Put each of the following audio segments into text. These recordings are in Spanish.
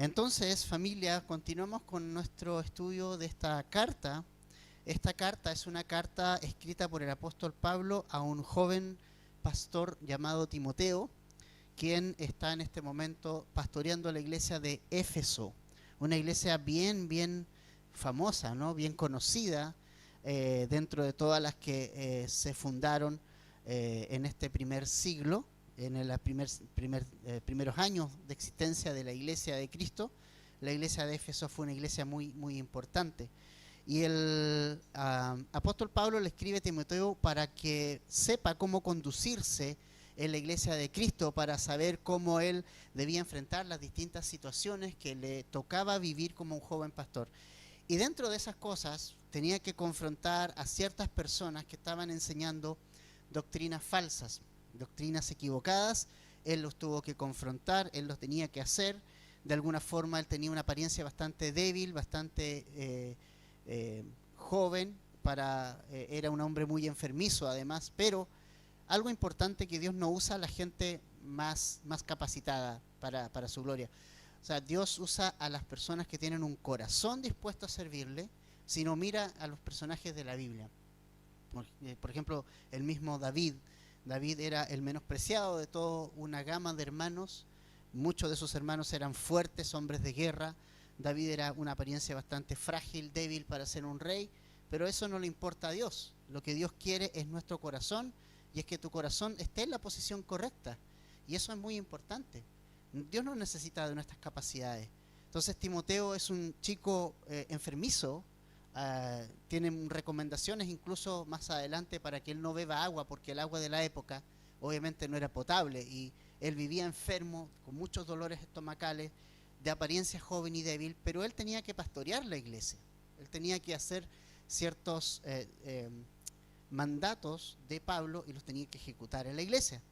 Entonces, familia, continuamos con nuestro estudio de esta carta. Esta carta es una carta escrita por el apóstol Pablo a un joven pastor llamado Timoteo, quien está en este momento pastoreando la iglesia de Éfeso, una iglesia bien famosa, ¿no? Bien conocida dentro de todas las que se fundaron en este primer siglo, en los primeros años de existencia de la iglesia de Cristo. La iglesia de Éfeso fue una iglesia muy importante. Y el apóstol Pablo le escribe a Timoteo para que sepa cómo conducirse en la iglesia de Cristo, para saber cómo él debía enfrentar las distintas situaciones que le tocaba vivir como un joven pastor. Y dentro de esas cosas tenía que confrontar a ciertas personas que estaban enseñando doctrinas falsas, doctrinas equivocadas. Él los tuvo que confrontar, él los tenía que hacer. De alguna forma él tenía una apariencia bastante débil, bastante joven, era un hombre muy enfermizo además, pero algo importante, que Dios no usa a la gente más capacitada para su gloria. O sea, Dios usa a las personas que tienen un corazón dispuesto a servirle, sino mira a los personajes de la Biblia. Por ejemplo, el mismo David. David era el menospreciado de toda una gama de hermanos. Muchos de sus hermanos eran fuertes, hombres de guerra. David era una apariencia bastante frágil, débil para ser un rey, pero eso no le importa a Dios. Lo que Dios quiere es nuestro corazón, y es que tu corazón esté en la posición correcta, y eso es muy importante. Dios no necesita de nuestras capacidades. Entonces Timoteo es un chico enfermizo, tiene recomendaciones incluso más adelante para que él no beba agua, porque el agua de la época obviamente no era potable, y él vivía enfermo, con muchos dolores estomacales, de apariencia joven y débil, pero él tenía que pastorear la iglesia. Él tenía que hacer ciertos mandatos de Pablo, y los tenía que ejecutar en la iglesia.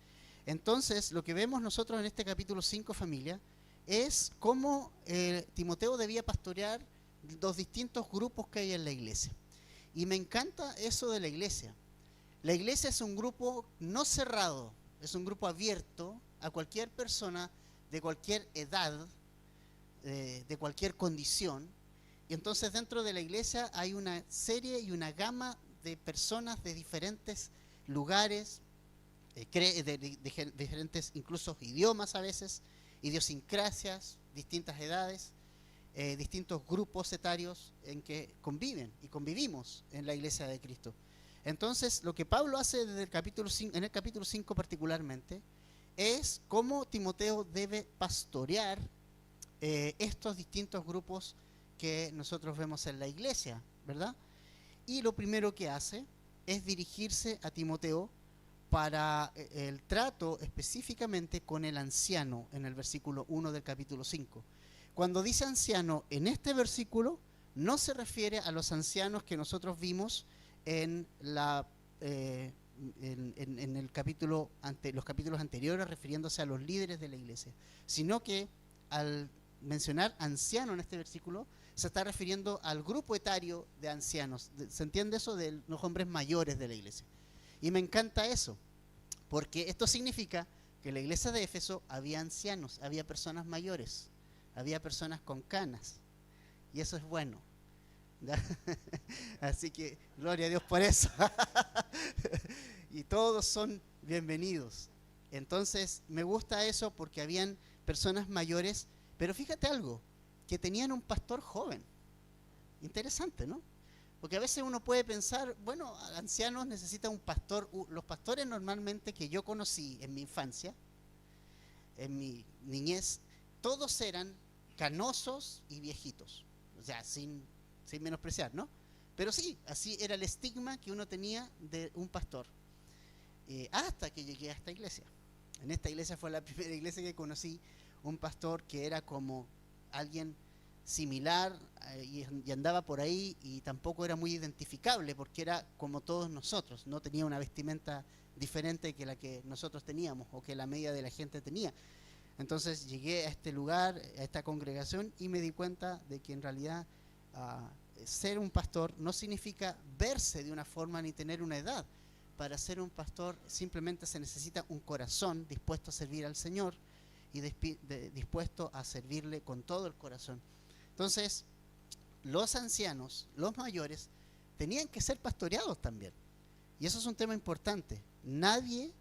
Entonces, lo que vemos nosotros en este capítulo 5, familia, es cómo Timoteo debía pastorear los distintos grupos que hay en la iglesia. Y me encanta eso de la iglesia. La iglesia es un grupo no cerrado, es un grupo abierto a cualquier persona de cualquier edad, de cualquier condición. Y entonces dentro de la iglesia hay una serie y una gama de personas de diferentes lugares, de diferentes incluso idiomas a veces, idiosincrasias, distintas edades, distintos grupos etarios en que conviven y convivimos en la iglesia de Cristo. Entonces lo que Pablo hace desde el capítulo 5, en el capítulo 5 particularmente, es cómo Timoteo debe pastorear estos distintos grupos que nosotros vemos en la iglesia, ¿verdad? Y lo primero que hace es dirigirse a Timoteo para el trato específicamente con el anciano, en el versículo 1 del capítulo 5. Cuando dice anciano en este versículo, no se refiere a los ancianos que nosotros vimos en el capítulo los capítulos anteriores, refiriéndose a los líderes de la iglesia, sino que al mencionar anciano en este versículo se está refiriendo al grupo etario de ancianos. ¿Se entiende eso? De los hombres mayores de la iglesia. Y me encanta eso, porque esto significa que en la iglesia de Éfeso había ancianos, había personas mayores, había personas con canas, y eso es bueno. Así que gloria a Dios por eso. Y todos son bienvenidos. Entonces me gusta eso, porque habían personas mayores, pero fíjate algo, que tenían un pastor joven. Interesante, ¿no? Porque a veces uno puede pensar, bueno, ancianos necesitan un pastor. Los pastores normalmente que yo conocí en mi infancia, en mi niñez, todos eran canosos y viejitos. O sea, sin menospreciar, ¿no? Pero sí, así era el estigma que uno tenía de un pastor. Hasta que llegué a esta iglesia. En esta iglesia fue la primera iglesia que conocí un pastor que era como alguien similar, y andaba por ahí, y tampoco era muy identificable, porque era como todos nosotros, no tenía una vestimenta diferente que la que nosotros teníamos o que la media de la gente tenía. Entonces llegué a este lugar, a esta congregación, y me di cuenta de que en realidad ser un pastor no significa verse de una forma ni tener una edad. Para ser un pastor simplemente se necesita un corazón dispuesto a servir al Señor, y dispuesto a servirle con todo el corazón. Entonces, los ancianos, los mayores, tenían que ser pastoreados también. Y eso es un tema importante. Nadie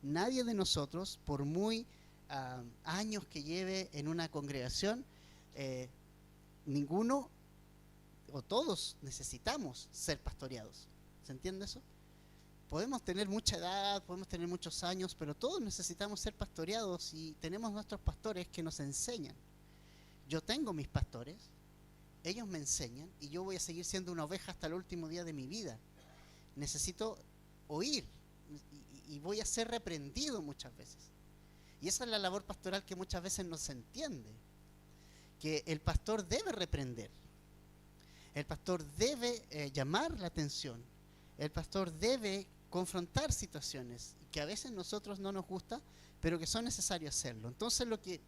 de nosotros, por muy años que lleve en una congregación, ninguno o todos necesitamos ser pastoreados. ¿Se entiende eso? Podemos tener mucha edad, podemos tener muchos años, pero todos necesitamos ser pastoreados y tenemos nuestros pastores que nos enseñan. Yo tengo mis pastores, ellos me enseñan y yo voy a seguir siendo una oveja hasta el último día de mi vida. Necesito oír y voy a ser reprendido muchas veces. Y esa es la labor pastoral que muchas veces no se entiende, que el pastor debe reprender, el pastor debe llamar la atención, el pastor debe confrontar situaciones que a veces nosotros no nos gusta, pero que son necesarios hacerlo. Entonces lo que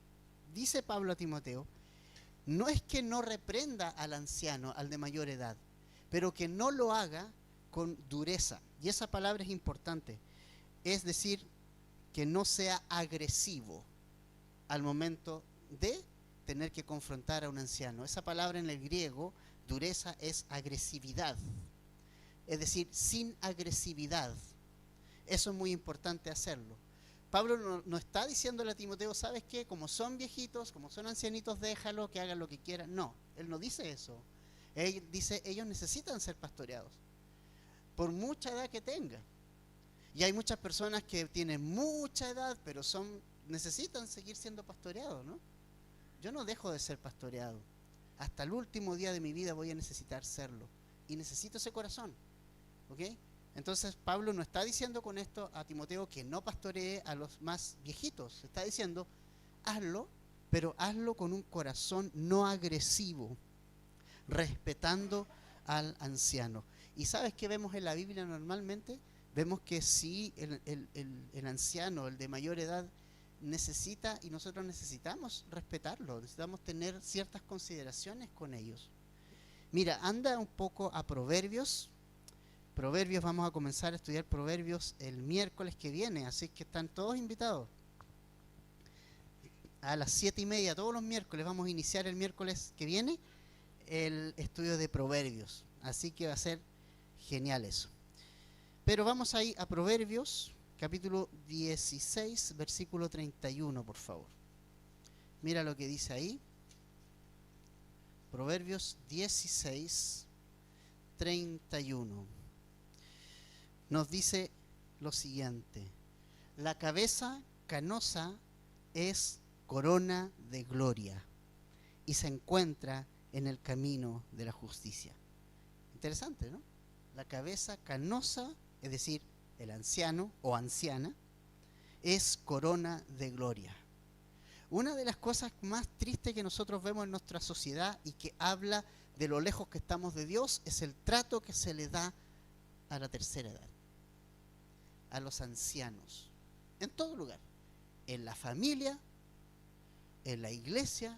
dice Pablo a Timoteo no es que no reprenda al anciano, al de mayor edad, pero que no lo haga con dureza. Y esa palabra es importante, es decir, que no sea agresivo al momento de tener que confrontar a un anciano. Esa palabra en el griego, dureza, es agresividad. Es decir, sin agresividad. Eso es muy importante hacerlo. Pablo no está diciéndole a Timoteo, ¿sabes qué? Como son viejitos, como son ancianitos, déjalo que hagan lo que quieran. No, él no dice eso. Él dice, ellos necesitan ser pastoreados, por mucha edad que tengan. Y hay muchas personas que tienen mucha edad, pero necesitan seguir siendo pastoreados, ¿no? Yo no dejo de ser pastoreado. Hasta el último día de mi vida voy a necesitar serlo. Y necesito ese corazón, ¿ok? Entonces Pablo no está diciendo con esto a Timoteo que no pastoree a los más viejitos. Está diciendo, hazlo, pero hazlo con un corazón no agresivo, respetando al anciano. ¿Y sabes qué vemos en la Biblia normalmente? Vemos que sí, el anciano, el de mayor edad, necesita, y nosotros necesitamos respetarlo, necesitamos tener ciertas consideraciones con ellos. Mira, anda un poco a Proverbios. Proverbios, vamos a comenzar a estudiar Proverbios el miércoles que viene, así que están todos invitados. A las 7:30, todos los miércoles, vamos a iniciar el miércoles que viene el estudio de Proverbios. Así que va a ser genial eso. Pero vamos ahí a Proverbios, capítulo 16, versículo 31, por favor. Mira lo que dice ahí. Proverbios 16, 31. Nos dice lo siguiente: la cabeza canosa es corona de gloria y se encuentra en el camino de la justicia. Interesante, ¿no? La cabeza canosa, es decir, el anciano o anciana, es corona de gloria. Una de las cosas más tristes que nosotros vemos en nuestra sociedad y que habla de lo lejos que estamos de Dios es el trato que se le da a la tercera edad, a los ancianos, en todo lugar, en la familia, en la iglesia,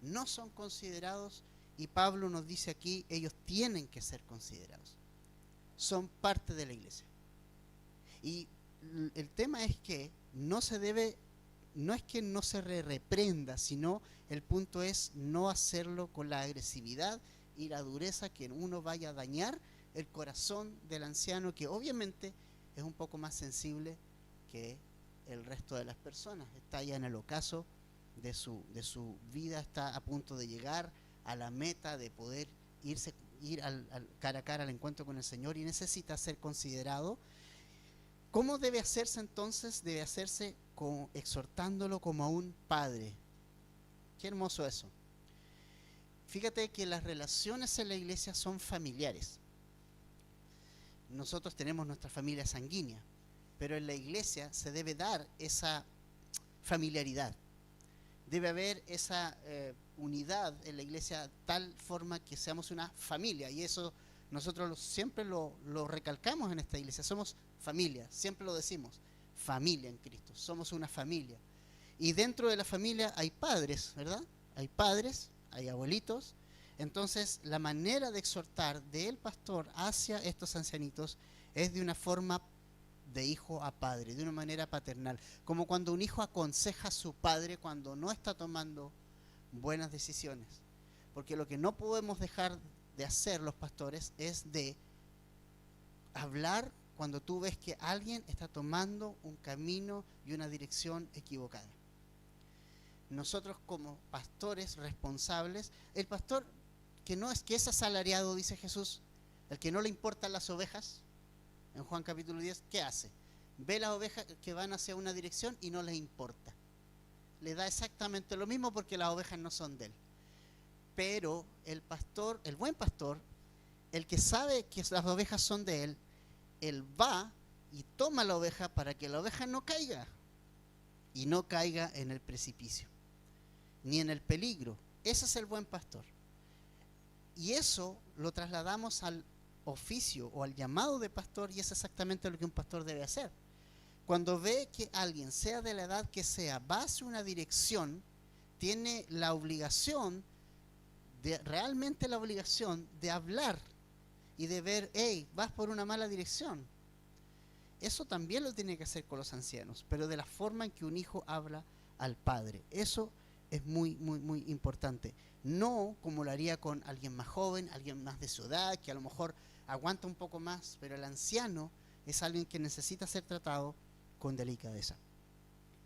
no son considerados, y Pablo nos dice aquí, ellos tienen que ser considerados, son parte de la iglesia. Y el tema es que no es que no se reprenda, sino el punto es no hacerlo con la agresividad y la dureza que uno vaya a dañar el corazón del anciano, que obviamente es un poco más sensible que el resto de las personas. Está ya en el ocaso de su vida, está a punto de llegar a la meta de poder ir al cara a cara al encuentro con el Señor y necesita ser considerado. ¿Cómo debe hacerse entonces? Debe hacerse exhortándolo como a un padre. Qué hermoso eso. Fíjate que las relaciones en la iglesia son familiares. Nosotros tenemos nuestra familia sanguínea, pero en la iglesia se debe dar esa familiaridad. Debe haber esa unidad en la iglesia, tal forma que seamos una familia, y eso nosotros siempre lo recalcamos en esta iglesia. Somos familia, siempre lo decimos, familia en Cristo, somos una familia. Y dentro de la familia hay padres, ¿verdad? Hay padres, hay abuelitos. Entonces la manera de exhortar del pastor hacia estos ancianitos es de una forma de hijo a padre, de una manera paternal, como cuando un hijo aconseja a su padre cuando no está tomando buenas decisiones. Porque lo que no podemos dejar de hacer los pastores es de hablar cuando tú ves que alguien está tomando un camino y una dirección equivocada. Nosotros como pastores responsables, el pastor que no es que es asalariado, dice Jesús, el que no le importan las ovejas, en Juan capítulo 10, ¿qué hace? Ve las ovejas que van hacia una dirección y no les importa. Le da exactamente lo mismo porque las ovejas no son de él. Pero el pastor, el buen pastor, el que sabe que las ovejas son de él, él va y toma la oveja para que la oveja no caiga. Y no caiga en el precipicio, ni en el peligro. Ese es el buen pastor. Y eso lo trasladamos al oficio o al llamado de pastor, y es exactamente lo que un pastor debe hacer. Cuando ve que alguien, sea de la edad que sea, va hacia una dirección, tiene la obligación, realmente la obligación de hablar y de ver, hey, vas por una mala dirección. Eso también lo tiene que hacer con los ancianos, pero de la forma en que un hijo habla al padre. Eso es muy, muy, muy importante. No como lo haría con alguien más joven, alguien más de su edad, que a lo mejor aguanta un poco más, pero el anciano es alguien que necesita ser tratado con delicadeza.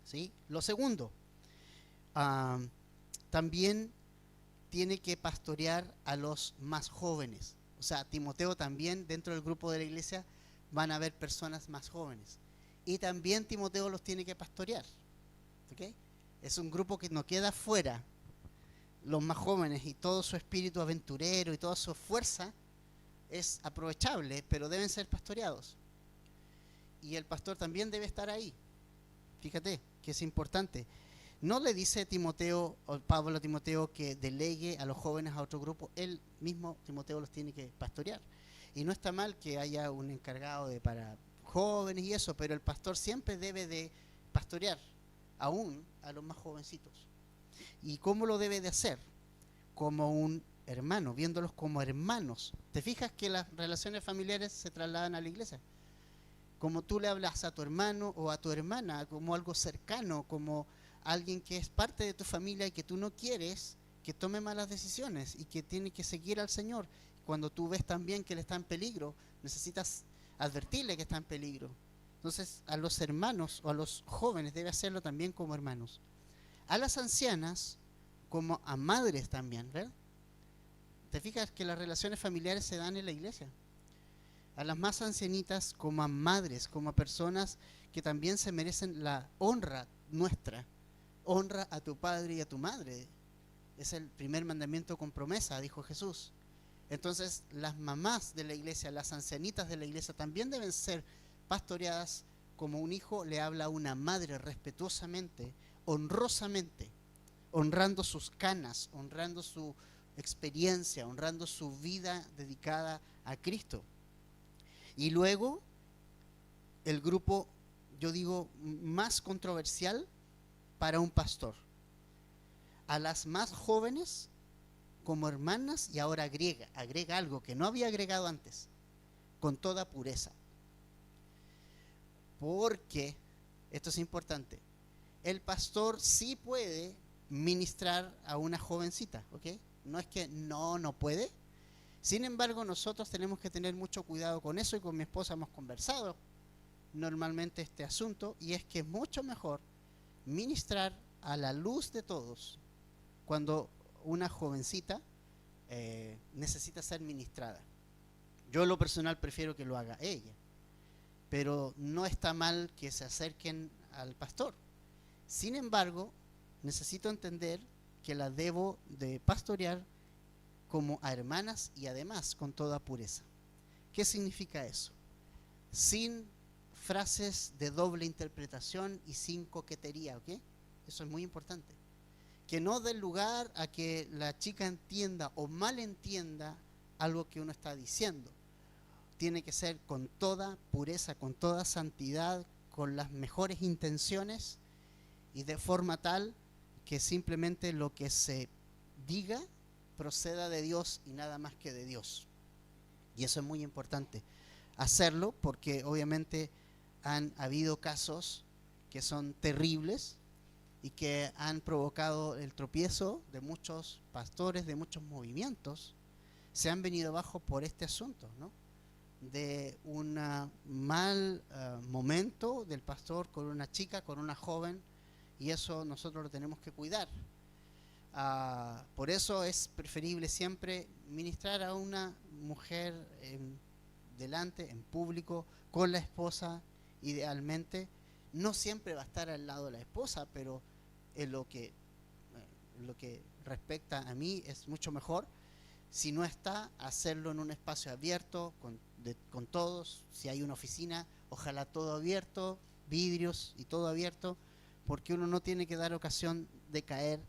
¿Sí? Lo segundo, también tiene que pastorear a los más jóvenes. O sea, Timoteo también, dentro del grupo de la iglesia, van a haber personas más jóvenes. Y también Timoteo los tiene que pastorear. ¿Okay? Es un grupo que no queda fuera. Los más jóvenes y todo su espíritu aventurero y toda su fuerza es aprovechable, pero deben ser pastoreados. Y el pastor también debe estar ahí. Fíjate que es importante. No le dice Timoteo, o Pablo a Timoteo, que delegue a los jóvenes a otro grupo. Él mismo, Timoteo, los tiene que pastorear. Y no está mal que haya un encargado para jóvenes y eso, pero el pastor siempre debe de pastorear aún a los más jovencitos. ¿Y cómo lo debe de hacer? Como un hermano, viéndolos como hermanos. ¿Te fijas que las relaciones familiares se trasladan a la iglesia? Como tú le hablas a tu hermano o a tu hermana, como algo cercano, como alguien que es parte de tu familia y que tú no quieres que tome malas decisiones y que tiene que seguir al Señor. Cuando tú ves también que él está en peligro, necesitas advertirle que está en peligro. Entonces, a los hermanos o a los jóvenes debe hacerlo también como hermanos. A las ancianas como a madres también, ¿verdad? ¿Te fijas que las relaciones familiares se dan en la iglesia? A las más ancianitas como a madres, como a personas que también se merecen la honra nuestra. Honra a tu padre y a tu madre. Es el primer mandamiento con promesa, dijo Jesús. Entonces, las mamás de la iglesia, las ancianitas de la iglesia también deben ser pastoreadas como un hijo le habla a una madre respetuosamente, honrosamente, honrando sus canas, honrando su experiencia, honrando su vida dedicada a Cristo. Y luego, el grupo, yo digo, más controversial para un pastor. A las más jóvenes como hermanas, y ahora agrega algo que no había agregado antes, con toda pureza. Porque, esto es importante, el pastor sí puede ministrar a una jovencita, ¿ok? No es que no puede. Sin embargo, nosotros tenemos que tener mucho cuidado con eso, y con mi esposa hemos conversado normalmente este asunto, y es que es mucho mejor ministrar a la luz de todos cuando una jovencita necesita ser ministrada. Yo en lo personal prefiero que lo haga ella, pero no está mal que se acerquen al pastor. Sin embargo, necesito entender que la debo de pastorear como a hermanas y además con toda pureza. ¿Qué significa eso? Sin frases de doble interpretación y sin coquetería, ¿ok? Eso es muy importante. Que no dé lugar a que la chica entienda o malentienda algo que uno está diciendo. Tiene que ser con toda pureza, con toda santidad, con las mejores intenciones y de forma tal que simplemente lo que se diga proceda de Dios y nada más que de Dios. Y eso es muy importante hacerlo, porque obviamente han habido casos que son terribles y que han provocado el tropiezo de muchos pastores, de muchos movimientos. Se han venido abajo por este asunto, ¿no? De un mal momento del pastor con una chica, con una joven, y eso nosotros lo tenemos que cuidar. Por eso es preferible siempre ministrar a una mujer delante, en público, con la esposa, idealmente. No siempre va a estar al lado de la esposa, pero en lo que respecta a mí es mucho mejor. Si no está, hacerlo en un espacio abierto, con todos. Si hay una oficina, ojalá todo abierto, vidrios y todo abierto, porque uno no tiene que dar ocasión de caer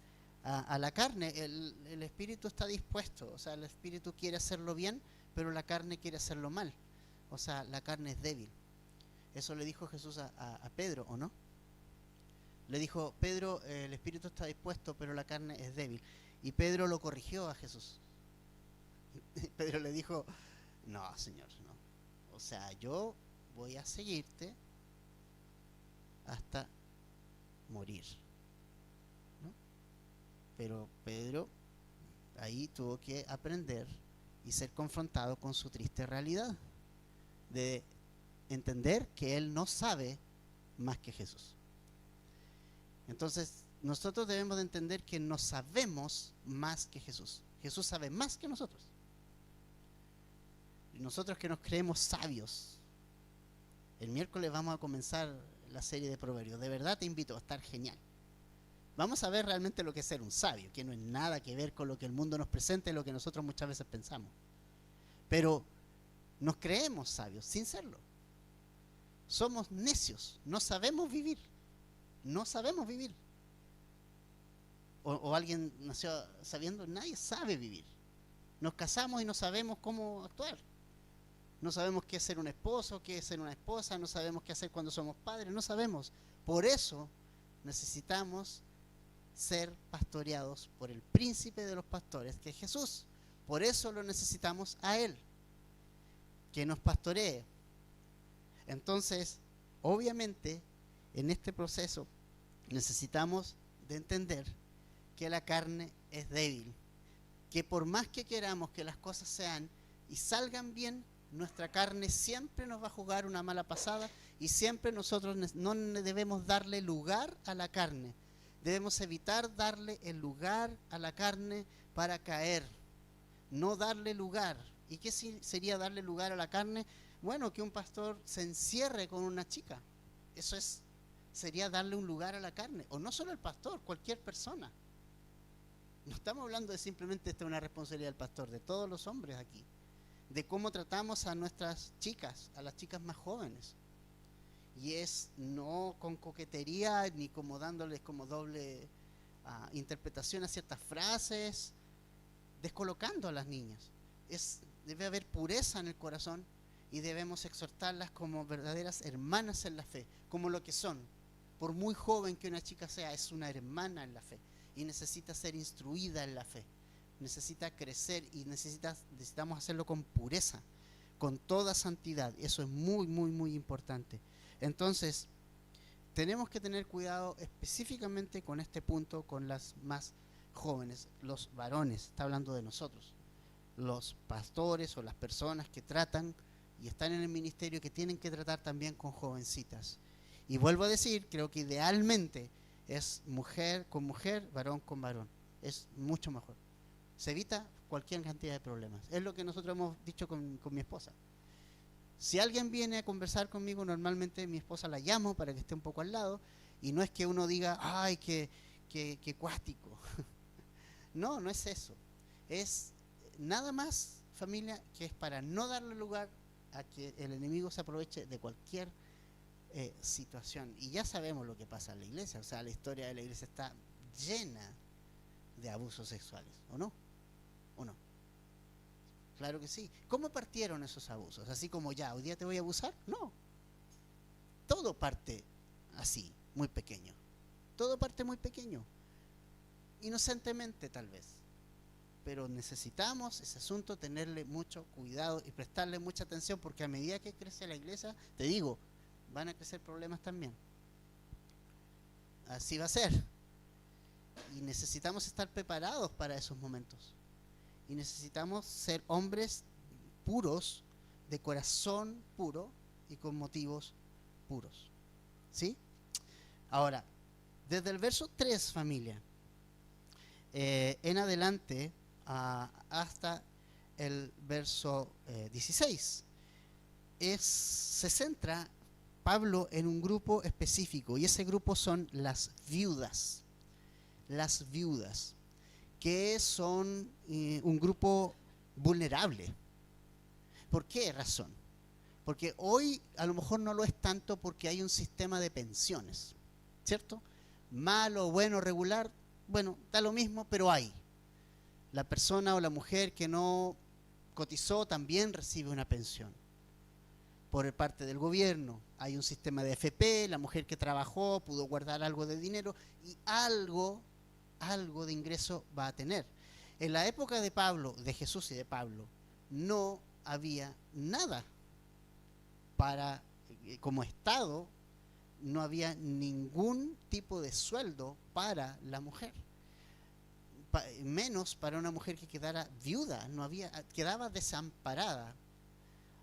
a la carne. El espíritu está dispuesto, o sea, el espíritu quiere hacerlo bien, pero la carne quiere hacerlo mal. O sea, la carne es débil. Eso le dijo Jesús a Pedro, ¿o no? Le dijo, Pedro, el espíritu está dispuesto, pero la carne es débil. Y Pedro lo corrigió a Jesús. Pedro le dijo, no, Señor, no. O sea, yo voy a seguirte hasta morir, ¿no? Pero Pedro ahí tuvo que aprender y ser confrontado con su triste realidad, de entender que él no sabe más que Jesús. Entonces, nosotros debemos de entender que no sabemos más que Jesús. Jesús sabe más que nosotros. Y nosotros que nos creemos sabios. El miércoles vamos a comenzar la serie de Proverbios. De verdad te invito, a estar genial. Vamos a ver realmente lo que es ser un sabio, que no es nada que ver con lo que el mundo nos presenta y lo que nosotros muchas veces pensamos. Pero nos creemos sabios sin serlo. Somos necios, no sabemos vivir. No sabemos vivir. O alguien nació sabiendo, nadie sabe vivir. Nos casamos y no sabemos cómo actuar. No sabemos qué es ser un esposo, qué es ser una esposa, no sabemos qué hacer cuando somos padres, no sabemos. Por eso necesitamos ser pastoreados por el príncipe de los pastores, que es Jesús. Por eso lo necesitamos a Él, que nos pastoree. Entonces, obviamente, en este proceso necesitamos de entender que la carne es débil, que por más que queramos que las cosas sean y salgan bien, nuestra carne siempre nos va a jugar una mala pasada y siempre nosotros no debemos darle lugar a la carne. Debemos evitar darle el lugar a la carne para caer, no darle lugar. ¿Y qué sería darle lugar a la carne? Bueno, que un pastor se encierre con una chica. Eso sería darle un lugar a la carne. O no solo el pastor, cualquier persona. No estamos hablando de simplemente esta una responsabilidad del pastor, de todos los hombres aquí. De cómo tratamos a nuestras chicas, a las chicas más jóvenes. Y es no con coquetería, ni como dándoles como doble interpretación a ciertas frases, descolocando a las niñas. Debe haber pureza en el corazón y debemos exhortarlas como verdaderas hermanas en la fe, como lo que son. Por muy joven que una chica sea, es una hermana en la fe y necesita ser instruida en la fe, necesita crecer y necesitamos hacerlo con pureza, con toda santidad. Eso es muy, muy, muy importante. Entonces, tenemos que tener cuidado específicamente con este punto, con las más jóvenes, los varones, está hablando de nosotros, los pastores o las personas que tratan y están en el ministerio, que tienen que tratar también con jovencitas. Y vuelvo a decir, creo que idealmente es mujer con mujer, varón con varón. Es mucho mejor. Se evita cualquier cantidad de problemas. Es lo que nosotros hemos dicho con mi esposa. Si alguien viene a conversar conmigo, normalmente mi esposa la llamo para que esté un poco al lado, y no es que uno diga, ay, qué cuástico. No, no es eso. Es nada más, familia, que es para no darle lugar a que el enemigo se aproveche de cualquier situación. Y ya sabemos lo que pasa en la iglesia. O sea, la historia de la iglesia está llena de abusos sexuales, ¿o no? ¿O no? Claro que sí. ¿Cómo partieron esos abusos? Así como ya, hoy día te voy a abusar. No. Todo parte así, muy pequeño. Todo parte muy pequeño. Inocentemente tal vez. Pero necesitamos ese asunto, tenerle mucho cuidado y prestarle mucha atención, porque a medida que crece la iglesia, te digo, van a crecer problemas también. Así va a ser. Y necesitamos estar preparados para esos momentos. Y necesitamos ser hombres puros, de corazón puro y con motivos puros. ¿Sí? Ahora, desde el verso 3, familia, en adelante hasta el verso 16, se centra Pablo en un grupo específico, y ese grupo son las viudas. Las viudas, que son un grupo vulnerable. ¿Por qué razón? Porque hoy a lo mejor no lo es tanto porque hay un sistema de pensiones, ¿cierto? Malo, bueno, regular, bueno, da lo mismo, pero hay. La persona o la mujer que no cotizó también recibe una pensión por parte del gobierno. Hay un sistema de AFP, la mujer que trabajó pudo guardar algo de dinero y algo de ingreso va a tener. En la época de Pablo, de Jesús y de Pablo, no había nada para, como Estado, no había ningún tipo de sueldo para la mujer. Menos para una mujer que quedara viuda, no había, quedaba desamparada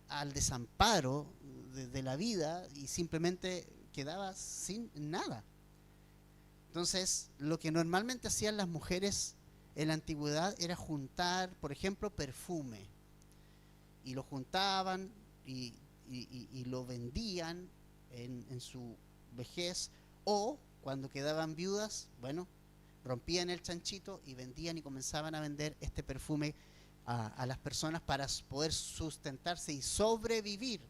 al desamparo de la vida y simplemente quedaba sin nada. Entonces, lo que normalmente hacían las mujeres en la antigüedad era juntar, por ejemplo, perfume. Y lo juntaban y lo vendían en su vejez. O, cuando quedaban viudas, bueno, rompían el chanchito y vendían y comenzaban a vender este perfume a las personas para poder sustentarse y sobrevivir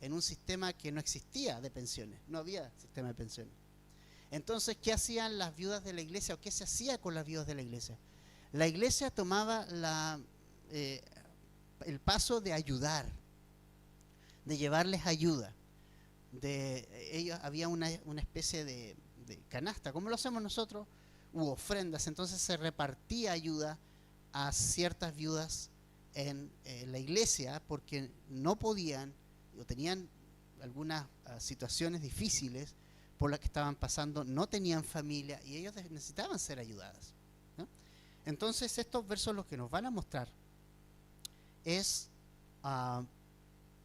en un sistema que no existía de pensiones. No había sistema de pensiones. Entonces, ¿qué hacían las viudas de la iglesia o qué se hacía con las viudas de la iglesia? La iglesia tomaba el paso de ayudar, de llevarles ayuda. Ellos había una especie de canasta, como lo hacemos nosotros, u ofrendas. Entonces se repartía ayuda a ciertas viudas en la iglesia porque no podían o tenían algunas situaciones difíciles por las que estaban pasando, no tenían familia y ellos necesitaban ser ayudadas, ¿no? Entonces estos versos lo que nos van a mostrar es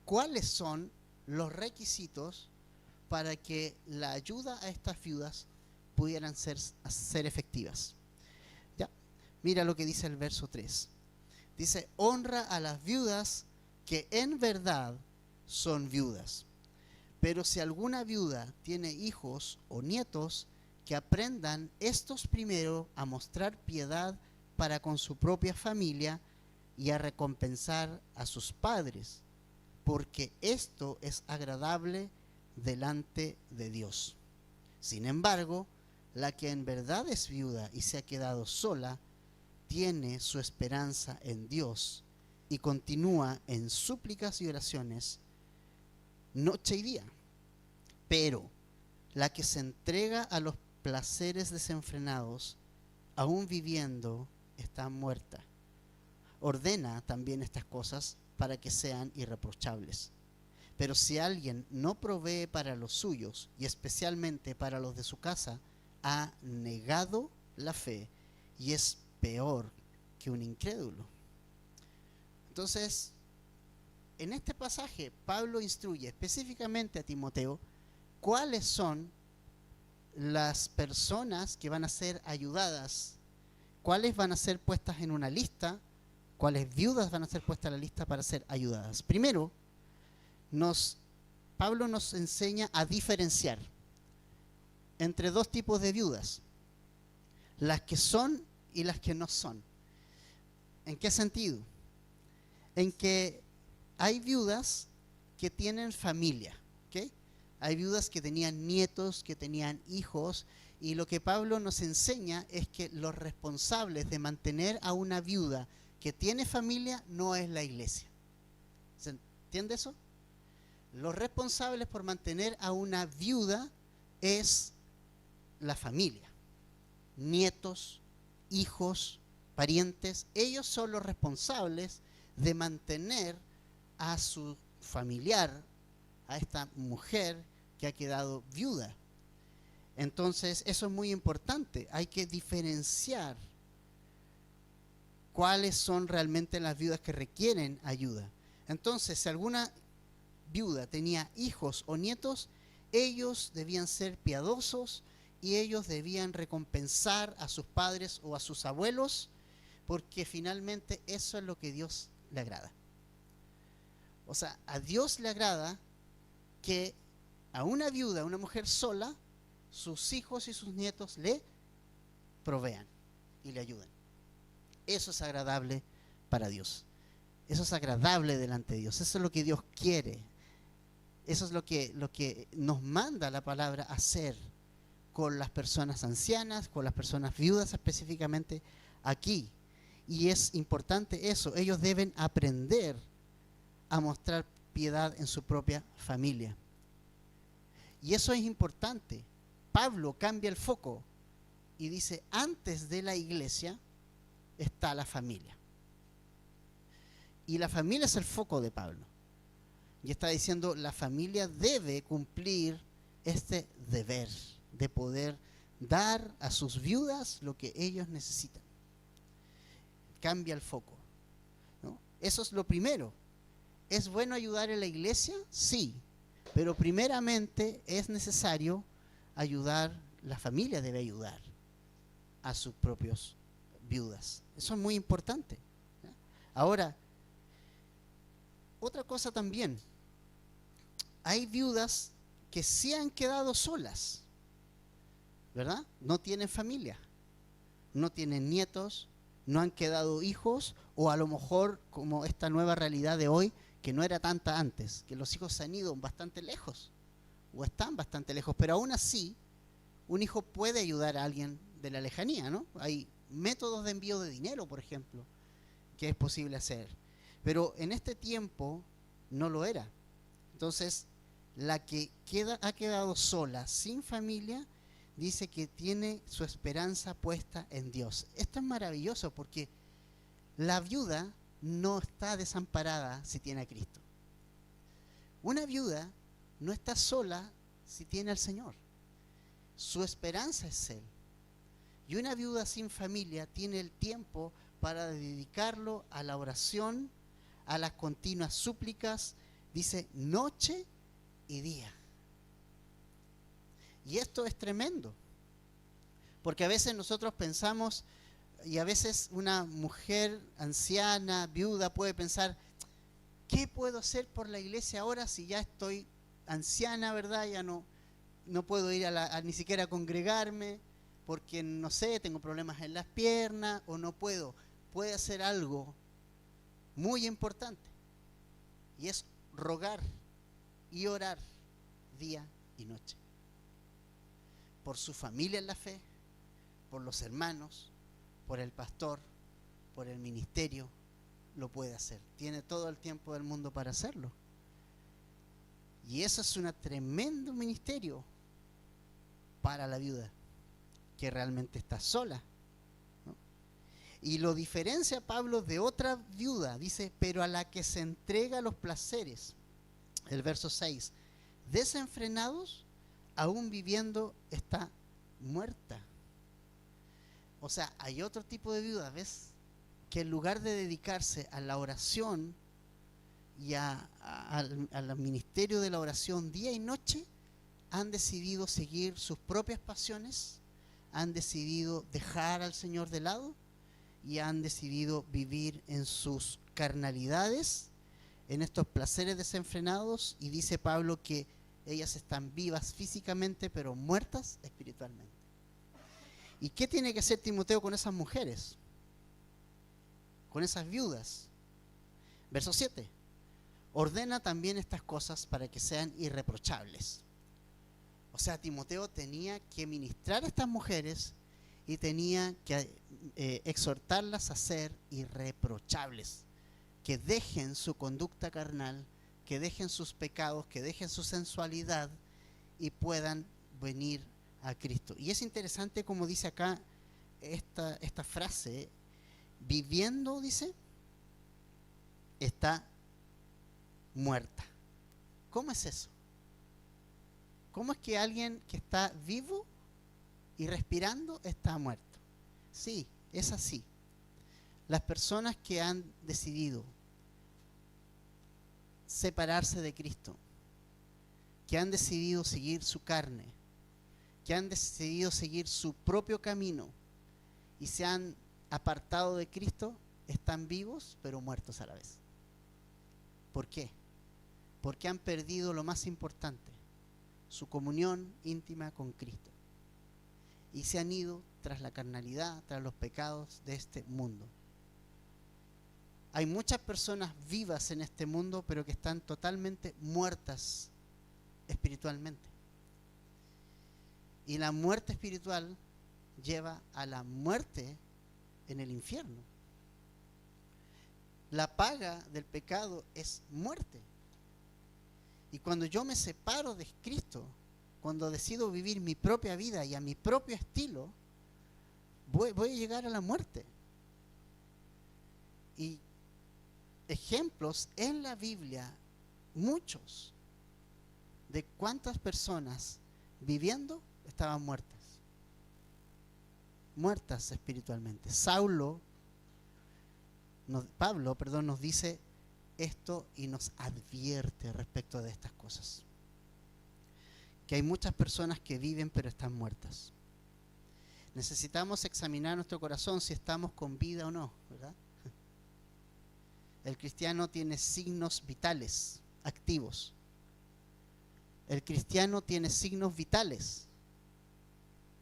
cuáles son los requisitos para que la ayuda a estas viudas pudieran ser efectivas. ¿Ya? Mira lo que dice el verso 3. Dice, honra a las viudas que en verdad son viudas. Pero si alguna viuda tiene hijos o nietos, que aprendan estos primero a mostrar piedad para con su propia familia y a recompensar a sus padres, porque esto es agradable delante de Dios. Sin embargo, la que en verdad es viuda y se ha quedado sola, tiene su esperanza en Dios y continúa en súplicas y oraciones noche y día. Pero la que se entrega a los placeres desenfrenados, aún viviendo, está muerta. Ordena también estas cosas para que sean irreprochables. Pero si alguien no provee para los suyos, y especialmente para los de su casa, ha negado la fe y es peor que un incrédulo. Entonces, en este pasaje, Pablo instruye específicamente a Timoteo cuáles son las personas que van a ser ayudadas, cuáles van a ser puestas en una lista, cuáles viudas van a ser puestas en la lista para ser ayudadas. Primero, Pablo nos enseña a diferenciar entre dos tipos de viudas, las que son y las que no son. ¿En qué sentido? En que hay viudas que tienen familia, ¿ok? Hay viudas que tenían nietos, que tenían hijos, y lo que Pablo nos enseña es que los responsables de mantener a una viuda que tiene familia no es la iglesia. ¿Se entiende eso? Los responsables por mantener a una viuda es la familia, nietos, hijos, parientes. Ellos son los responsables de mantener a su familiar, a esta mujer, que ha quedado viuda. Entonces, eso es muy importante. Hay que diferenciar cuáles son realmente las viudas que requieren ayuda. Entonces, si alguna viuda tenía hijos o nietos, ellos debían ser piadosos y ellos debían recompensar a sus padres o a sus abuelos, porque finalmente eso es lo que a Dios le agrada. O sea, a Dios le agrada que a una viuda, a una mujer sola, sus hijos y sus nietos le provean y le ayuden. Eso es agradable para Dios. Eso es agradable delante de Dios. Eso es lo que Dios quiere. Eso es lo que nos manda la palabra hacer con las personas ancianas, con las personas viudas específicamente aquí. Y es importante eso. Ellos deben aprender a mostrar piedad en su propia familia. Y eso es importante. Pablo cambia el foco y dice, antes de la iglesia está la familia. Y la familia es el foco de Pablo. Y está diciendo, la familia debe cumplir este deber de poder dar a sus viudas lo que ellos necesitan. Cambia el foco, ¿no? Eso es lo primero. ¿Es bueno ayudar en la iglesia? Sí, pero primeramente es necesario ayudar, la familia debe ayudar a sus propios viudas. Eso es muy importante, ¿ya? Ahora, otra cosa también, hay viudas que sí han quedado solas, ¿verdad? No tienen familia, no tienen nietos, no han quedado hijos, o a lo mejor como esta nueva realidad de hoy, que no era tanta antes, que los hijos se han ido bastante lejos, o están bastante lejos, pero aún así, un hijo puede ayudar a alguien de la lejanía, ¿no? Hay métodos de envío de dinero, por ejemplo, que es posible hacer. Pero en este tiempo no lo era. Entonces, la que ha quedado sola, sin familia, dice que tiene su esperanza puesta en Dios. Esto es maravilloso porque la viuda no está desamparada si tiene a Cristo. Una viuda no está sola si tiene al Señor. Su esperanza es Él. Y una viuda sin familia tiene el tiempo para dedicarlo a la oración, a las continuas súplicas, dice noche y día. Y esto es tremendo, porque a veces nosotros pensamos, y a veces una mujer anciana, viuda, puede pensar, ¿qué puedo hacer por la iglesia ahora si ya estoy anciana, verdad? Ya no puedo ir ni siquiera a congregarme, porque no sé, tengo problemas en las piernas, o no puedo. Puede hacer algo muy importante, y es rogar y orar día y noche por su familia en la fe, por los hermanos, por el pastor, por el ministerio. Lo puede hacer, tiene todo el tiempo del mundo para hacerlo, y eso es un tremendo ministerio para la viuda que realmente está sola, ¿no? Y lo diferencia Pablo de otra viuda, dice, pero a la que se entrega a los placeres, el verso 6, desenfrenados, aún viviendo está muerta. O sea, hay otro tipo de viuda, ¿ves? Que en lugar de dedicarse a la oración y al ministerio de la oración día y noche, han decidido seguir sus propias pasiones, han decidido dejar al Señor de lado y han decidido vivir en sus carnalidades, en estos placeres desenfrenados, y dice Pablo que ellas están vivas físicamente pero muertas espiritualmente. ¿Y qué tiene que hacer Timoteo con esas mujeres? Con esas viudas. Verso 7. Ordena también estas cosas para que sean irreprochables. O sea, Timoteo tenía que ministrar a estas mujeres y tenía que exhortarlas a ser irreprochables, que dejen su conducta carnal, que dejen sus pecados, que dejen su sensualidad y puedan venir a Cristo. Y es interesante como dice acá esta frase, viviendo, dice, está muerta. ¿Cómo es eso? ¿Cómo es que alguien que está vivo y respirando está muerto? Sí, es así. Las personas que han decidido separarse de Cristo, que han decidido seguir su carne, que han decidido seguir su propio camino y se han apartado de Cristo, están vivos pero muertos a la vez. ¿Por qué? Porque han perdido lo más importante, su comunión íntima con Cristo, y se han ido tras la carnalidad, tras los pecados de este mundo. Hay muchas personas vivas en este mundo, pero que están totalmente muertas espiritualmente. Y la muerte espiritual lleva a la muerte en el infierno. La paga del pecado es muerte. Y cuando yo me separo de Cristo, cuando decido vivir mi propia vida y a mi propio estilo, voy a llegar a la muerte. Y ejemplos en la Biblia, muchos, de cuántas personas viviendo estaban muertas espiritualmente. Pablo, nos dice esto y nos advierte respecto de estas cosas. Que hay muchas personas que viven pero están muertas. Necesitamos examinar nuestro corazón si estamos con vida o no, ¿verdad? El cristiano tiene signos vitales, activos. El cristiano tiene signos vitales.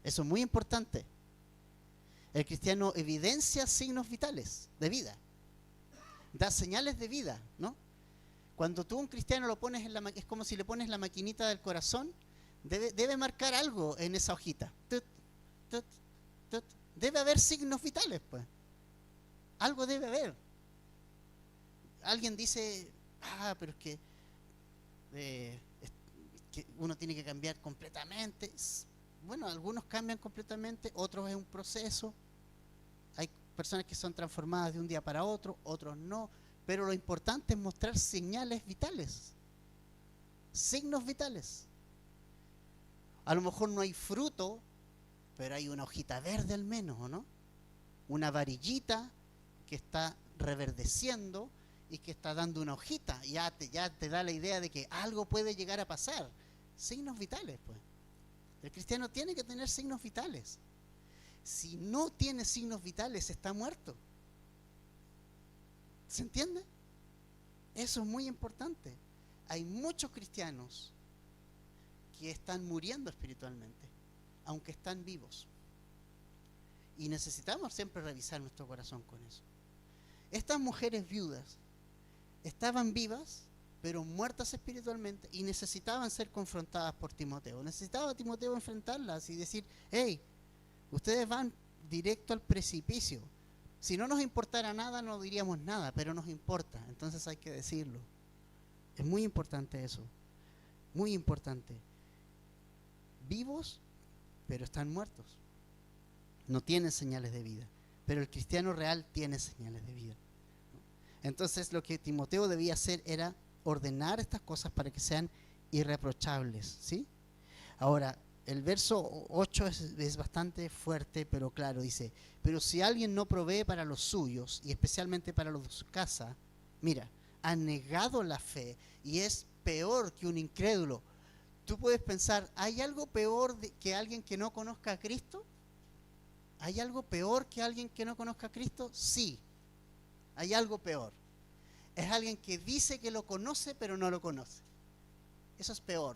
Eso es muy importante. El cristiano evidencia signos vitales de vida. Da señales de vida, ¿no? Cuando tú un cristiano lo pones es como si le pones la maquinita del corazón, debe marcar algo en esa hojita. Tut, tut, tut. Debe haber signos vitales, pues. Algo debe haber. Alguien dice, pero es que uno tiene que cambiar completamente. Bueno, algunos cambian completamente, otros es un proceso. Hay personas que son transformadas de un día para otro, otros no. Pero lo importante es mostrar señales vitales, signos vitales. A lo mejor no hay fruto, pero hay una hojita verde al menos, ¿o no? Una varillita que está reverdeciendo y que está dando una hojita. Ya te da la idea de que algo puede llegar a pasar. Signos vitales, pues. El cristiano tiene que tener signos vitales. Si no tiene signos vitales, está muerto. ¿Se entiende? Eso es muy importante. Hay muchos cristianos que están muriendo espiritualmente, aunque están vivos. Y necesitamos siempre revisar nuestro corazón con eso. Estas mujeres viudas estaban vivas, pero muertas espiritualmente, y necesitaban ser confrontadas por Timoteo. Necesitaba Timoteo enfrentarlas y decir, hey, ustedes van directo al precipicio. Si no nos importara nada, no diríamos nada, pero nos importa, entonces hay que decirlo. Es muy importante eso, muy importante. Vivos, pero están muertos. No tienen señales de vida, pero el cristiano real tiene señales de vida. Entonces lo que Timoteo debía hacer era ordenar estas cosas para que sean irreprochables, ¿sí? Ahora, el verso 8 es bastante fuerte, pero claro, dice, pero si alguien no provee para los suyos, y especialmente para los de su casa, mira, ha negado la fe y es peor que un incrédulo. Tú puedes pensar, ¿hay algo peor que alguien que no conozca a Cristo? ¿Hay algo peor que alguien que no conozca a Cristo? Sí, hay algo peor. Es alguien que dice que lo conoce, pero no lo conoce. Eso es peor.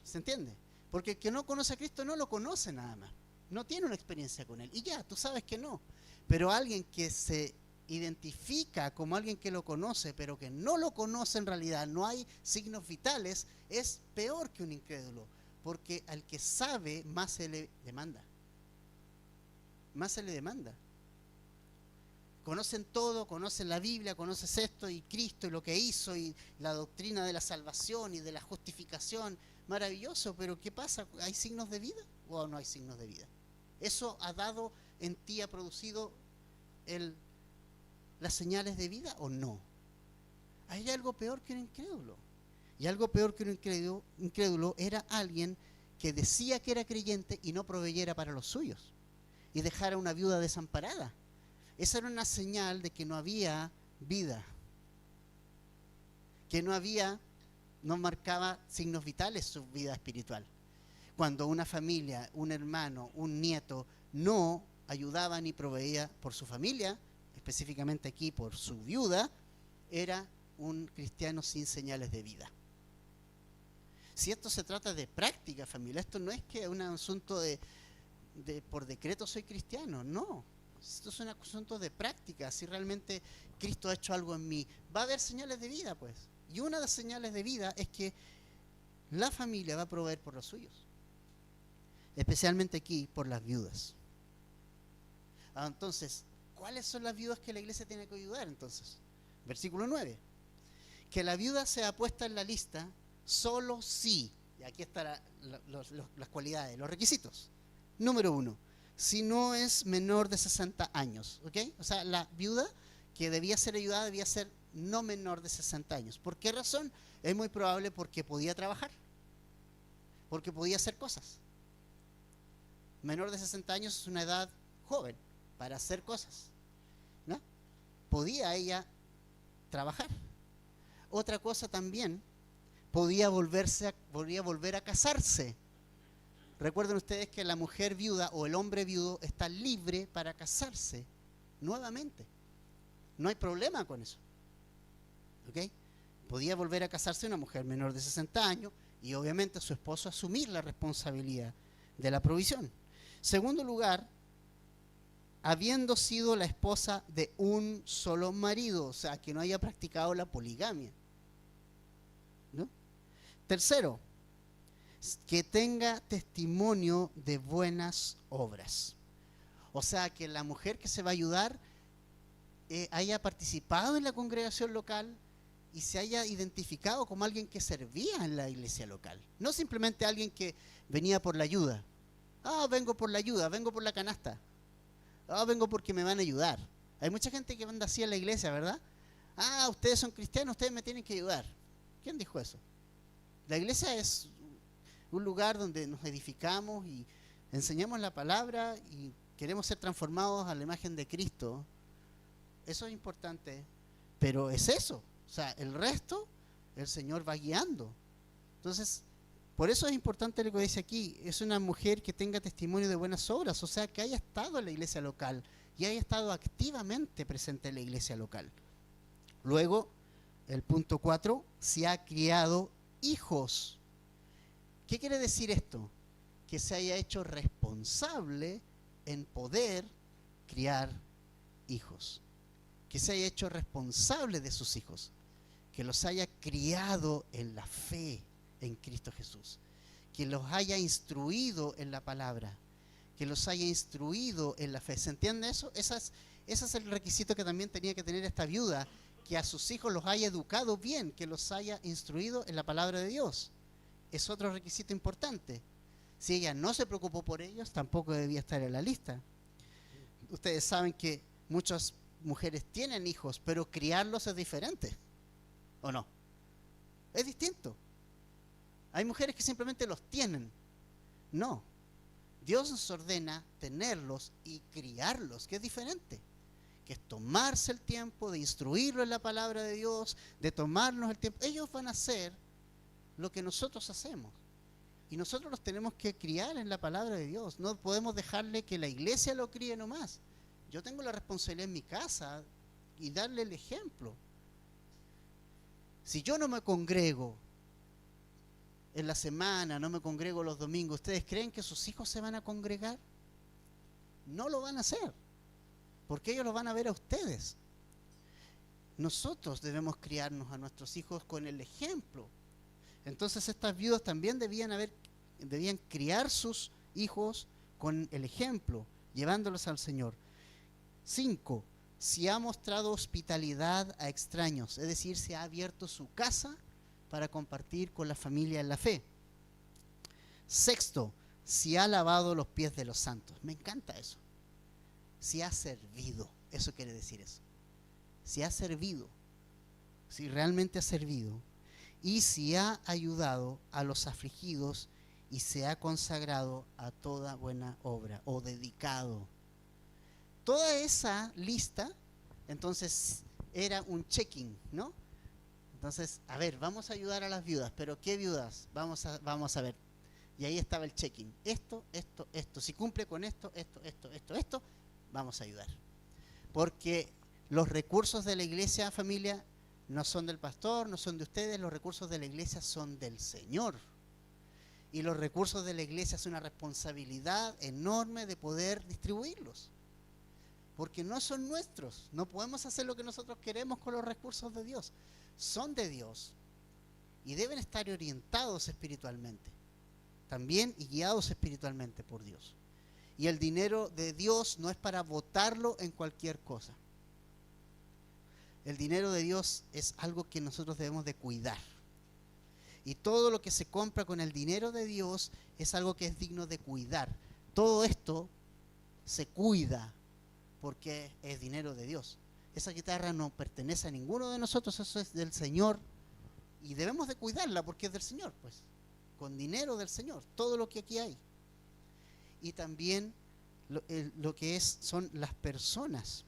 ¿Se entiende? Porque el que no conoce a Cristo no lo conoce nada más. No tiene una experiencia con Él. Y ya, tú sabes que no. Pero alguien que se identifica como alguien que lo conoce, pero que no lo conoce en realidad, no hay signos vitales, es peor que un incrédulo. Porque al que sabe, más se le demanda. Más se le demanda. Conocen todo, conocen la Biblia, conoces esto y Cristo y lo que hizo y la doctrina de la salvación y de la justificación. Maravilloso, pero ¿qué pasa? ¿Hay signos de vida o no hay signos de vida? ¿Eso ha dado en ti, ha producido las señales de vida o no? Hay algo peor que un incrédulo. Y algo peor que un incrédulo era alguien que decía que era creyente y no proveyera para los suyos y dejara una viuda desamparada. Esa era una señal de que no había vida, que no marcaba signos vitales su vida espiritual. Cuando una familia, un hermano, un nieto no ayudaba ni proveía por su familia, específicamente aquí por su viuda, era un cristiano sin señales de vida. Si esto se trata de práctica, familia, esto no es que un asunto de por decreto soy cristiano, no. Esto es un asunto de práctica. Si realmente Cristo ha hecho algo en mí, va a haber señales de vida, pues. Y una de las señales de vida es que la familia va a proveer por los suyos, especialmente aquí por las viudas. Entonces, ¿cuáles son las viudas que la iglesia tiene que ayudar entonces? Versículo 9. Que la viuda sea puesta en la lista solo si, y aquí están las cualidades, los requisitos. Número 1, si no es menor de 60 años, ¿ok? O sea, la viuda que debía ser ayudada debía ser no menor de 60 años. ¿Por qué razón? Es muy probable porque podía trabajar, porque podía hacer cosas. Menor de 60 años es una edad joven para hacer cosas, ¿no? Podía ella trabajar. Otra cosa también, podía volver a casarse. Recuerden ustedes que la mujer viuda o el hombre viudo está libre para casarse nuevamente. No hay problema con eso. ¿Ok? Podía volver a casarse una mujer menor de 60 años y obviamente su esposo asumir la responsabilidad de la provisión. Segundo lugar, habiendo sido la esposa de un solo marido, o sea, que no haya practicado la poligamia, ¿no? Tercero, que tenga testimonio de buenas obras. O sea, que la mujer que se va a ayudar haya participado en la congregación local y se haya identificado como alguien que servía en la iglesia local. No simplemente alguien que venía por la ayuda. Vengo por la ayuda, vengo por la canasta. Vengo porque me van a ayudar. Hay mucha gente que anda así en la iglesia, ¿verdad? Ustedes son cristianos, ustedes me tienen que ayudar. ¿Quién dijo eso? La iglesia es un lugar donde nos edificamos y enseñamos la palabra y queremos ser transformados a la imagen de Cristo. Eso es importante, pero es eso. O sea, el resto, el Señor va guiando. Entonces, por eso es importante lo que dice aquí. Es una mujer que tenga testimonio de buenas obras, o sea, que haya estado en la iglesia local y haya estado activamente presente en la iglesia local. Luego, el punto 4, si ha criado hijos. ¿Qué quiere decir esto? Que se haya hecho responsable en poder criar hijos. Que se haya hecho responsable de sus hijos. Que los haya criado en la fe en Cristo Jesús. Que los haya instruido en la palabra. Que los haya instruido en la fe. ¿Se entiende eso? Ese es el requisito que también tenía que tener esta viuda. Que a sus hijos los haya educado bien. Que los haya instruido en la palabra de Dios. Es otro requisito importante. Si ella no se preocupó por ellos, tampoco debía estar en la lista. Ustedes saben que muchas mujeres tienen hijos, pero criarlos es diferente, ¿o no? Es distinto. Hay mujeres que simplemente los tienen. No. Dios nos ordena tenerlos y criarlos, que es diferente. Que es tomarse el tiempo de instruirlo en la palabra de Dios, de tomarnos el tiempo. Ellos van a hacer lo que nosotros hacemos. Y nosotros los tenemos que criar en la palabra de Dios. No podemos dejarle que la iglesia lo críe nomás. Yo tengo la responsabilidad en mi casa y darle el ejemplo. Si yo no me congrego en la semana, no me congrego los domingos, ¿ustedes creen que sus hijos se van a congregar? No lo van a hacer, porque ellos los van a ver a ustedes. Nosotros debemos criarnos a nuestros hijos con el ejemplo. Entonces estas viudas también debían criar sus hijos con el ejemplo, llevándolos al Señor. 5. Si ha mostrado hospitalidad a extraños, es decir, si ha abierto su casa para compartir con la familia en la fe. 6. Si ha lavado los pies de los santos. Me encanta eso. Si ha servido, eso quiere decir eso. Si ha servido, si realmente ha servido. y si ha ayudado a los afligidos y se ha consagrado a toda buena obra o dedicado. Toda esa lista, entonces, era un checking, ¿no? Entonces, a ver, vamos a ayudar a las viudas, pero ¿qué viudas? Vamos a ver. Y ahí estaba el checking. Esto. Si cumple con esto, vamos a ayudar. Porque los recursos de la iglesia, familia, no son del pastor, no son de ustedes, los recursos de la iglesia son del Señor. Y los recursos de la iglesia es una responsabilidad enorme de poder distribuirlos. Porque no son nuestros, no podemos hacer lo que nosotros queremos con los recursos de Dios. Son de Dios y deben estar orientados espiritualmente, también y guiados espiritualmente por Dios. Y el dinero de Dios no es para botarlo en cualquier cosa. El dinero de Dios es algo que nosotros debemos de cuidar. Y todo lo que se compra con el dinero de Dios es algo que es digno de cuidar. Todo esto se cuida porque es dinero de Dios. Esa guitarra no pertenece a ninguno de nosotros, eso es del Señor. Y debemos de cuidarla porque es del Señor, pues. Con dinero del Señor, todo lo que aquí hay. Y también lo que son las personas,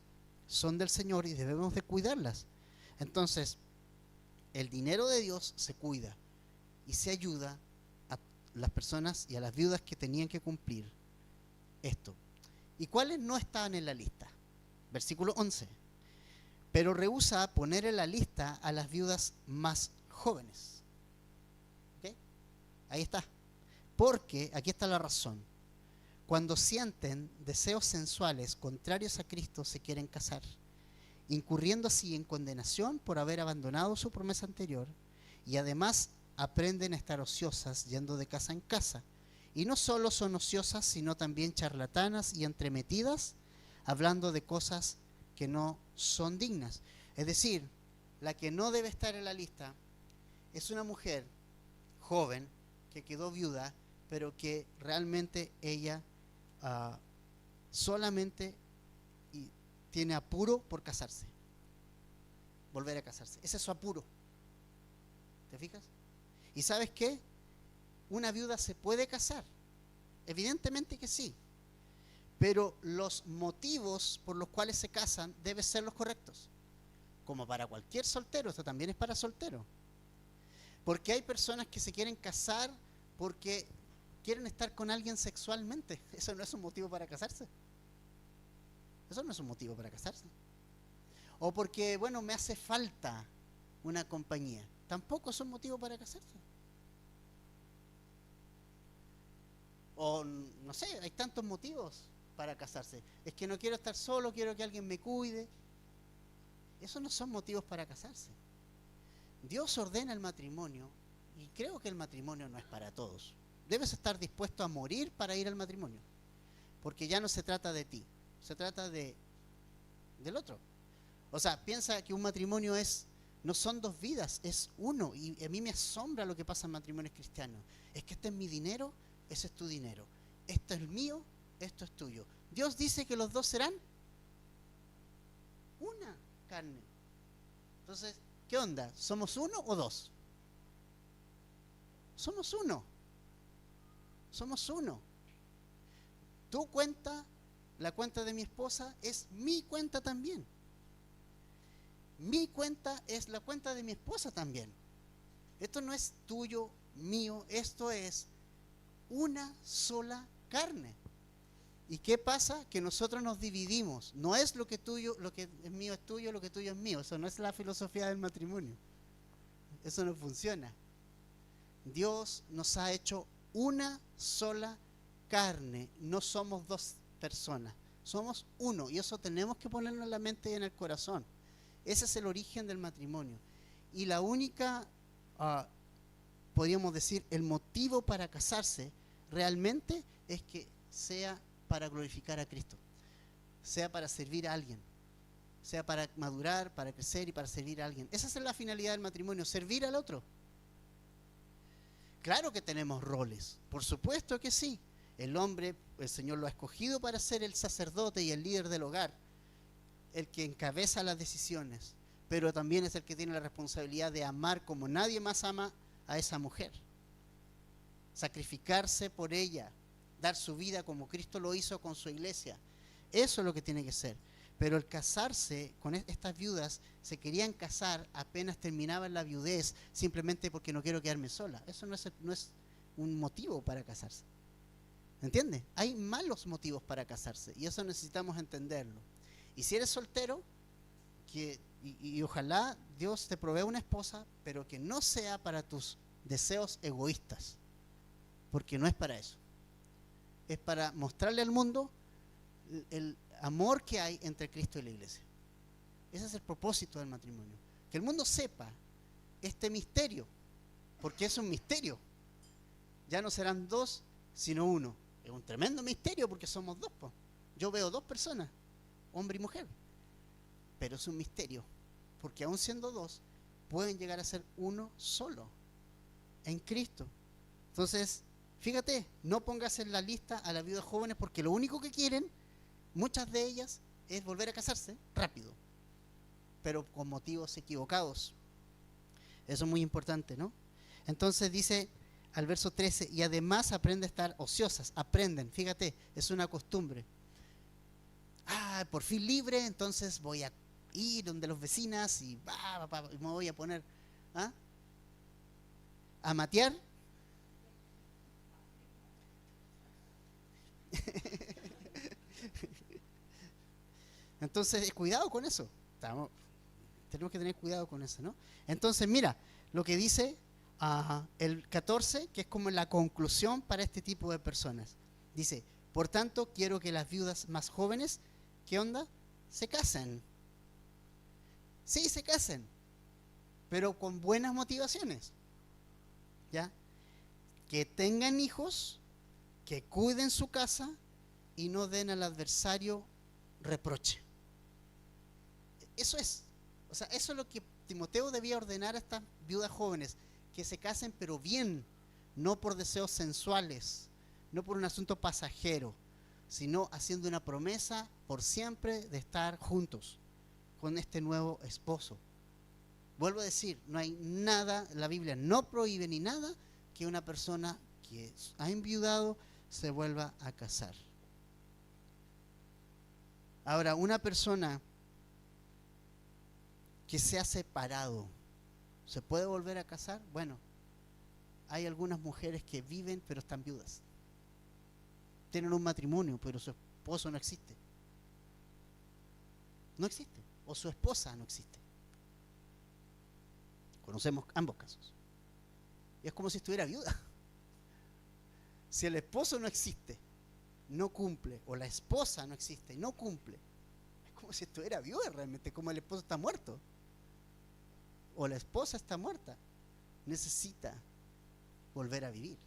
son del Señor y debemos de cuidarlas. Entonces, el dinero de Dios se cuida y se ayuda a las personas y a las viudas que tenían que cumplir esto. ¿Y cuáles no estaban en la lista? Versículo 11. Pero rehúsa poner en la lista a las viudas más jóvenes. ¿Okay? Ahí está. Porque, aquí está la razón. Cuando sienten deseos sensuales contrarios a Cristo, se quieren casar, incurriendo así en condenación por haber abandonado su promesa anterior, y además aprenden a estar ociosas yendo de casa en casa. Y no solo son ociosas, sino también charlatanas y entremetidas, hablando de cosas que no son dignas. Es decir, la que no debe estar en la lista es una mujer joven que quedó viuda, pero que realmente ella solamente tiene apuro por casarse, volver a casarse. Ese es su apuro. ¿Te fijas? ¿Y sabes qué? Una viuda se puede casar, evidentemente que sí, pero los motivos por los cuales se casan deben ser los correctos, como para cualquier soltero. Esto también es para soltero, porque hay personas que se quieren casar porque quieren estar con alguien sexualmente. Eso no es un motivo para casarse. Eso no es un motivo para casarse. O porque, bueno, me hace falta una compañía. Tampoco es un motivo para casarse. O, no sé, hay tantos motivos para casarse. Es que no quiero estar solo, quiero que alguien me cuide. Esos no son motivos para casarse. Dios ordena el matrimonio y creo que el matrimonio no es para todos. Debes estar dispuesto a morir para ir al matrimonio, porque ya no se trata de ti, se trata del otro. O sea, piensa que un matrimonio no son dos vidas, es uno. Y a mí me asombra lo que pasa en matrimonios cristianos. Es que este es mi dinero, ese es tu dinero. Esto es mío, esto es tuyo. Dios dice que los dos serán una carne. Entonces, ¿qué onda? ¿Somos uno o dos? Somos uno. Somos uno. Tu cuenta, la cuenta de mi esposa, es mi cuenta también. Mi cuenta es la cuenta de mi esposa también. Esto no es tuyo, mío, esto es una sola carne. ¿Y qué pasa? Que nosotros nos dividimos. No es lo que es mío es tuyo, lo que tuyo es mío. Eso no es la filosofía del matrimonio. Eso no funciona. Dios nos ha hecho una sola carne. No somos dos personas, somos uno, y eso tenemos que ponerlo en la mente y en el corazón. Ese es el origen del matrimonio. Y la única, podríamos decir, el motivo para casarse realmente es que sea para glorificar a Cristo, sea para servir a alguien, sea para madurar, para crecer y para servir a alguien. Esa es la finalidad del matrimonio, servir al otro. Claro que tenemos roles, por supuesto que sí. El hombre, el Señor lo ha escogido para ser el sacerdote y el líder del hogar, el que encabeza las decisiones. pero también es el que tiene la responsabilidad de amar como nadie más ama a esa mujer. Sacrificarse por ella, dar su vida como Cristo lo hizo con su iglesia. Eso es lo que tiene que ser. Pero el casarse con estas viudas, se querían casar apenas terminaban la viudez, simplemente porque no quiero quedarme sola. Eso no es un motivo para casarse. ¿Entiendes? Hay malos motivos para casarse y eso necesitamos entenderlo. Y si eres soltero, y ojalá Dios te provea una esposa, pero que no sea para tus deseos egoístas, porque no es para eso. Es para mostrarle al mundo el amor que hay entre Cristo y la iglesia. Ese es el propósito del matrimonio. Que el mundo sepa este misterio, porque es un misterio. Ya no serán dos, sino uno. Es un tremendo misterio porque somos dos. Yo veo dos personas, hombre y mujer. Pero es un misterio, porque aún siendo dos, pueden llegar a ser uno solo, en Cristo. Entonces, fíjate, no pongas en la lista a las viudas jóvenes, porque lo único que quieren, muchas de ellas, es volver a casarse rápido, pero con motivos equivocados. Eso es muy importante, ¿no? Entonces dice al verso 13, y además aprende a estar ociosas. Aprenden, fíjate, es una costumbre. Por fin libre, entonces voy a ir donde los vecinas y me voy a poner a matear. Entonces, cuidado con eso. Tenemos que tener cuidado con eso, ¿no? Entonces, mira, lo que dice el 14, que es como la conclusión para este tipo de personas. Dice, por tanto, quiero que las viudas más jóvenes, ¿qué onda? Se casen. Sí, se casen, pero con buenas motivaciones. ¿Ya? Que tengan hijos, que cuiden su casa y no den al adversario reproche. Eso es. O sea, eso es lo que Timoteo debía ordenar a estas viudas jóvenes, que se casen pero bien, no por deseos sensuales, no por un asunto pasajero, sino haciendo una promesa por siempre de estar juntos con este nuevo esposo. Vuelvo a decir, no hay nada, la Biblia no prohíbe ni nada que una persona que ha enviudado se vuelva a casar. Ahora, una persona que se ha separado, ¿se puede volver a casar? Bueno, hay algunas mujeres que viven pero están viudas. Tienen un matrimonio, pero su esposo no existe. No existe. O su esposa no existe. Conocemos ambos casos. Y es como si estuviera viuda. Si el esposo no existe, no cumple, o la esposa no existe y no cumple, es como si estuviera viuda realmente, como el esposo está muerto. O la esposa está muerta. Necesita volver a vivir.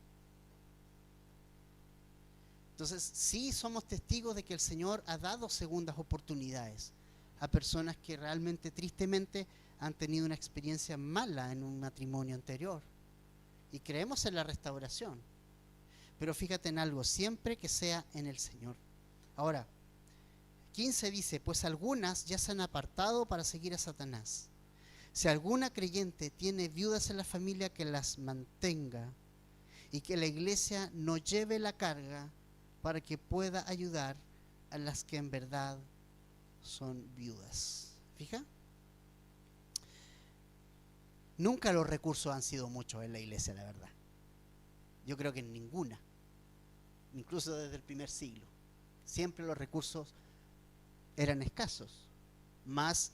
Entonces, sí somos testigos de que el Señor ha dado segundas oportunidades a personas que realmente, tristemente, han tenido una experiencia mala en un matrimonio anterior. Y creemos en la restauración. Pero fíjate en algo, siempre que sea en el Señor. Ahora, 15 dice, pues algunas ya se han apartado para seguir a Satanás. Si alguna creyente tiene viudas en la familia, que las mantenga y que la iglesia no lleve la carga para que pueda ayudar a las que en verdad son viudas. ¿Fija? Nunca los recursos han sido muchos en la iglesia, la verdad. Yo creo que en ninguna, incluso desde el primer siglo. Siempre los recursos eran escasos, más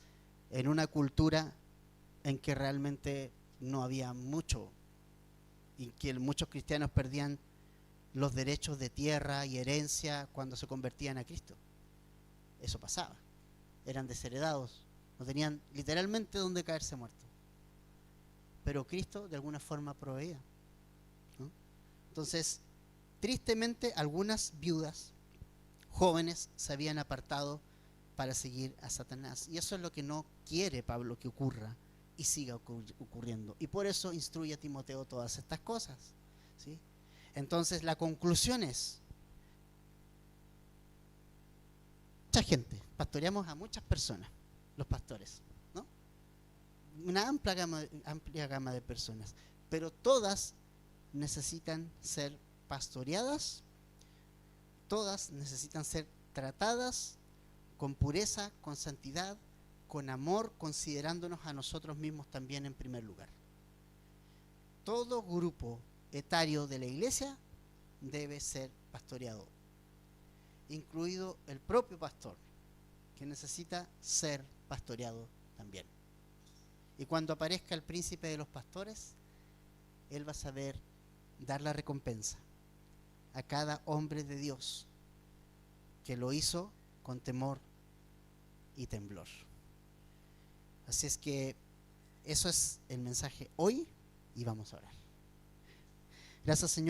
en una cultura en que realmente no había mucho y que muchos cristianos perdían los derechos de tierra y herencia cuando se convertían a Cristo. Eso pasaba. Eran desheredados, no tenían literalmente donde caerse muertos. Pero Cristo de alguna forma proveía, ¿no? Entonces, tristemente, algunas viudas jóvenes se habían apartado para seguir a Satanás. Y eso es lo que no quiere Pablo que ocurra y siga ocurriendo. Y por eso instruye a Timoteo todas estas cosas, ¿sí? Entonces, la conclusión es, mucha gente, pastoreamos a muchas personas, los pastores, ¿no? una amplia gama de personas, pero todas necesitan ser pastoreadas, todas necesitan ser tratadas con pureza, con santidad, con amor, considerándonos a nosotros mismos también en primer lugar. Todo grupo etario de la iglesia debe ser pastoreado, incluido el propio pastor, que necesita ser pastoreado también. Y cuando aparezca el príncipe de los pastores, él va a saber dar la recompensa a cada hombre de Dios que lo hizo con temor y temblor. Así es que eso es el mensaje hoy y vamos a orar. Gracias, Señor.